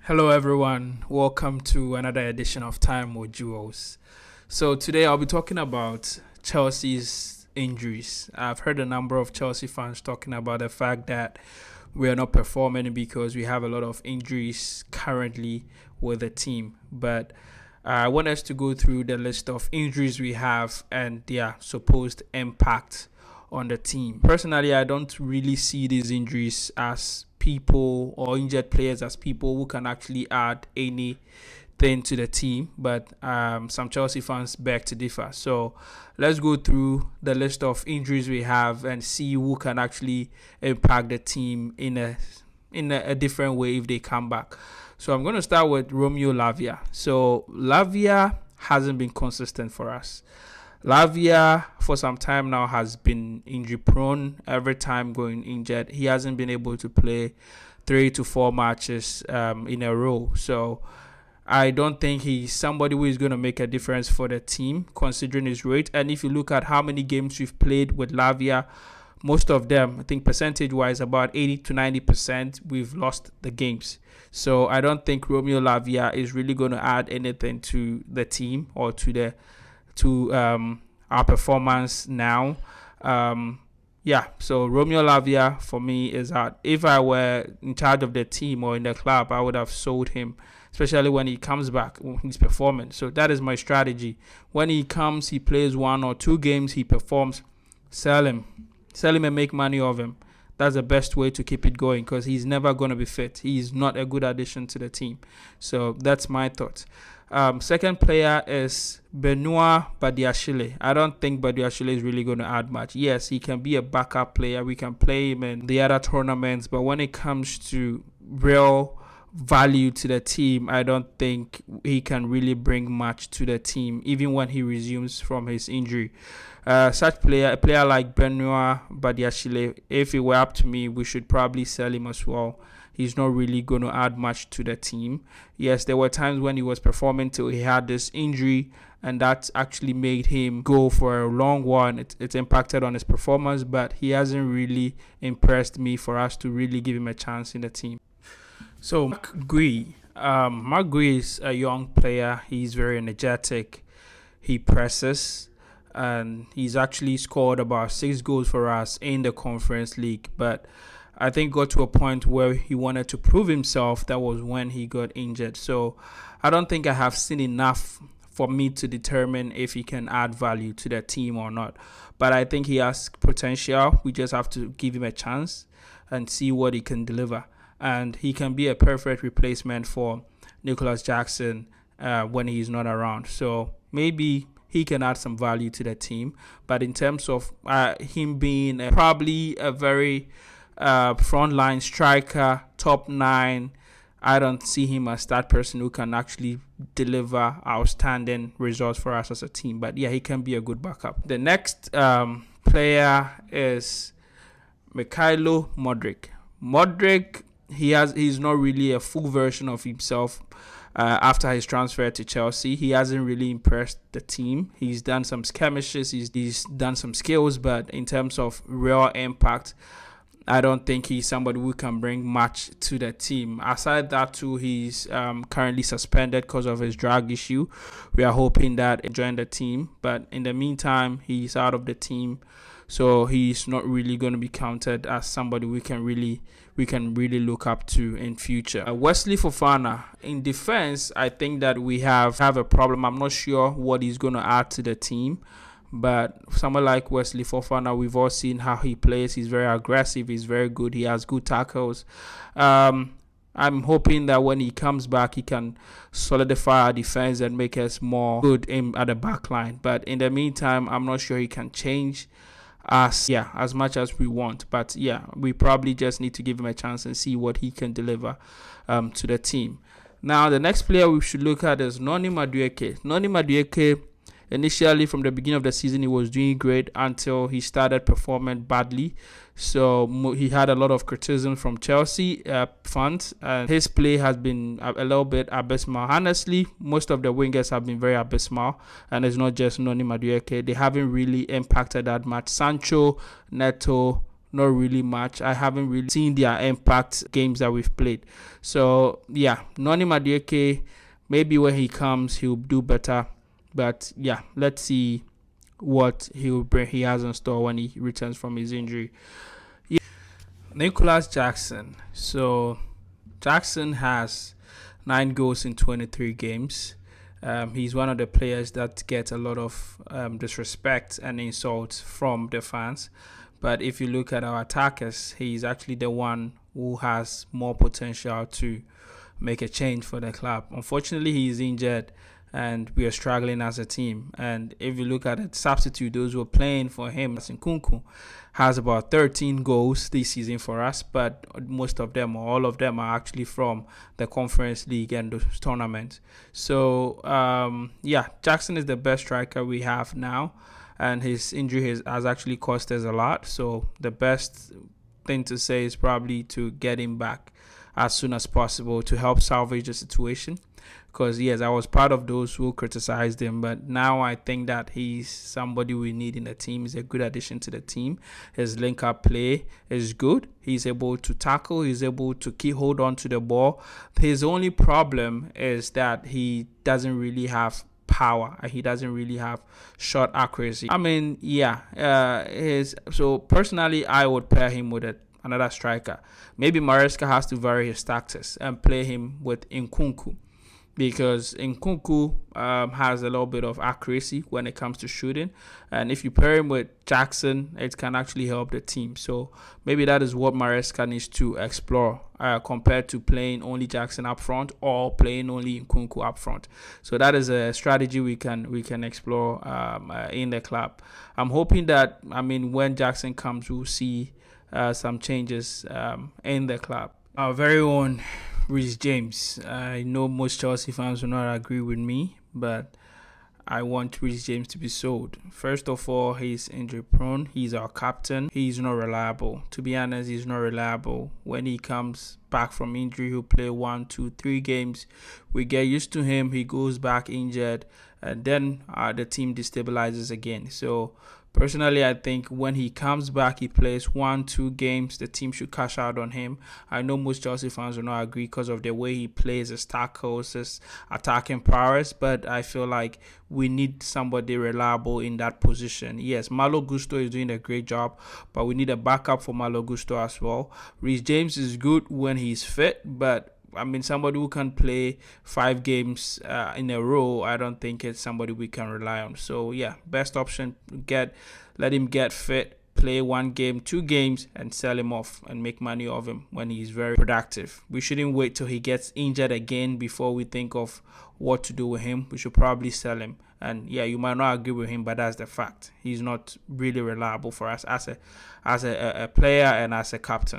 Hello, everyone. Welcome to another edition of Time with Jewels. So, today I'll be talking about Chelsea's injuries. I've heard a number of Chelsea fans talking about the fact that we are not performing because we have a lot of injuries currently with the team. But I want us to go through the list of injuries we have and their supposed impact on the team. Personally, I don't really see these injuries as people or injured players as people who can actually add anything to the team, but some Chelsea fans beg to differ. So let's go through the list of injuries we have and see who can actually impact the team in a different way if they come back. So I'm going to start with Romeo Lavia. So Lavia hasn't been consistent for us. Lavia, for some time now, has been injury prone. Every time going injured, he hasn't been able to play 3 to 4 matches in a row. So I don't think he's somebody who is going to make a difference for the team, considering his rate. And if you look at how many games we've played with Lavia, most of them, I think percentage-wise, about 80 to 90%, we've lost the games. So I don't think Romeo Lavia is really going to add anything to the team or to our performance now. So Romeo Lavia for me is out. If I were in charge of the team or in the club, I would have sold him, especially when he comes back, when he's performing. So that is my strategy. When he comes, he plays 1 or 2 games, he performs, sell him. Sell him and make money off him. That's the best way to keep it going because he's never going to be fit. He's not a good addition to the team. So that's my thoughts. Second player is Benoit Badiashile. I don't think Badiashile is really going to add much. Yes, he can be a backup player. We can play him in the other tournaments. But when it comes to real value to the team, I don't think he can really bring much to the team, even when he resumes from his injury. A player like Benoit Badiashile, if it were up to me, we should probably sell him as well. He's not really going to add much to the team. Yes, there were times when he was performing till he had this injury, and that actually made him go for a long one. It impacted on his performance, but he hasn't really impressed me for us to really give him a chance in the team. So Mark Gui is a young player. He's very energetic. He presses, and he's actually scored about 6 goals for us in the Conference League. But I think got to a point where he wanted to prove himself. That was when he got injured. So I don't think I have seen enough for me to determine if he can add value to the team or not. But I think he has potential. We just have to give him a chance and see what he can deliver. And he can be a perfect replacement for Nicholas Jackson when he's not around. So maybe he can add some value to the team. But in terms of him being probably a very frontline striker, top 9, I don't see him as that person who can actually deliver outstanding results for us as a team. But yeah, he can be a good backup. The next player is Mikhailo Modric. Modric, he's not really a full version of himself. After his transfer to Chelsea, he hasn't really impressed the team. He's done some skirmishes, he's done some skills, but in terms of real impact, I don't think he's somebody who can bring much to the team. Aside that too, he's currently suspended because of his drug issue. We are hoping that he'll join the team, but in the meantime, he's out of the team. So he's not really going to be counted as somebody we can really look up to in future. Wesley Fofana, in defense, I think that we have a problem. I'm not sure what he's going to add to the team. But someone like Wesley Fofana, we've all seen how he plays. He's very aggressive. He's very good. He has good tackles. I'm hoping that when he comes back, he can solidify our defense and make us more good at the back line. But in the meantime, I'm not sure he can change as much as we want. But yeah, we probably just need to give him a chance and see what he can deliver to the team. Now, the next player we should look at is Noni Madueke. Noni Madueke, initially from the beginning of the season, he was doing great until he started performing badly. So he had a lot of criticism from Chelsea fans, and his play has been a little bit abysmal. Honestly, most of the wingers have been very abysmal, and it's not just Noni Madueke. They haven't really impacted that much. Sancho, Neto, not really much. I haven't really seen their impact games that we've played. So yeah, Noni Madueke, maybe when he comes, he'll do better. But yeah, let's see what he has in store when he returns from his injury. Yeah. Nicholas Jackson. So Jackson has 9 goals in 23 games. He's one of the players that get a lot of disrespect and insults from the fans. But if you look at our attackers, he's actually the one who has more potential to make a change for the club. Unfortunately, he's injured and we are struggling as a team. And if you look at the substitute, those who are playing for him, Nkunku has about 13 goals this season for us, but most of them, or all of them, are actually from the Conference League and those tournaments. So, yeah, Jackson is the best striker we have now, and his injury has actually cost us a lot. So the best thing to say is probably to get him back as soon as possible to help salvage the situation. Because yes, I was part of those who criticized him, but now I think that he's somebody we need in the team. He's a good addition to the team. His link-up play is good. He's able to tackle. He's able to hold on to the ball. His only problem is that he doesn't really have power. He doesn't really have shot accuracy. I mean, yeah, so personally, I would pair him with another striker. Maybe Maresca has to vary his tactics and play him with Nkunku, because Nkunku has a little bit of accuracy when it comes to shooting. And if you pair him with Jackson, it can actually help the team. So maybe that is what Maresca needs to explore compared to playing only Jackson up front or playing only Nkunku up front. So that is a strategy we can explore in the club. I'm hoping that, when Jackson comes, we'll see some changes in the club. Our very own Reece James. I know most Chelsea fans will not agree with me, but I want Reece James to be sold. First of all, he's injury prone. He's our captain. He's not reliable. To be honest, he's not reliable. When he comes back from injury, he'll play 1, 2, 3 games. We get used to him. He goes back injured, and then the team destabilizes again. So personally, I think when he comes back, he plays 1, 2 games, the team should cash out on him. I know most Chelsea fans will not agree because of the way he plays, his tackles, his attacking prowess, but I feel like we need somebody reliable in that position. Yes, Malo Gusto is doing a great job, but we need a backup for Malo Gusto as well. Reece James is good when he's fit, but somebody who can play 5 games in a row, I don't think it's somebody we can rely on. So yeah, best option, let him get fit, play 1 game, 2 games, and sell him off and make money of him when he's very productive. We shouldn't wait till he gets injured again before we think of what to do with him. We should probably sell him. And yeah, you might not agree with him, but that's the fact. He's not really reliable for us as a player and as a captain.